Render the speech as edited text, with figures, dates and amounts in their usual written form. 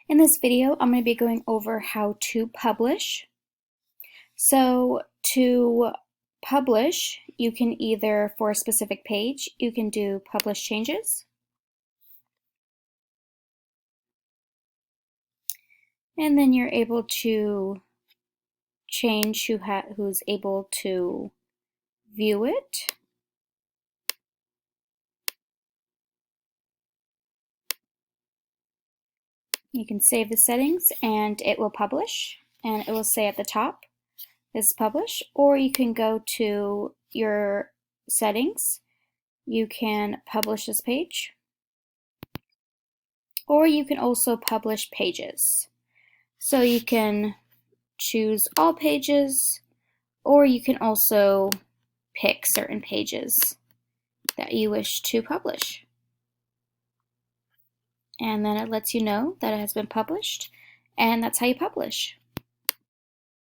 In this video, I'm going to be going over how to publish. So to publish, you can either, for a specific page, you can do publish changes. And then you're able to change who's able to view it. You can save the settings and it will publish, and it will say at the top, this is publish. Or you can go to your settings. You can publish this page. Or you can also publish pages. So you can choose all pages, or you can also pick certain pages that you wish to publish. And then it lets you know that it has been published, and that's how you publish.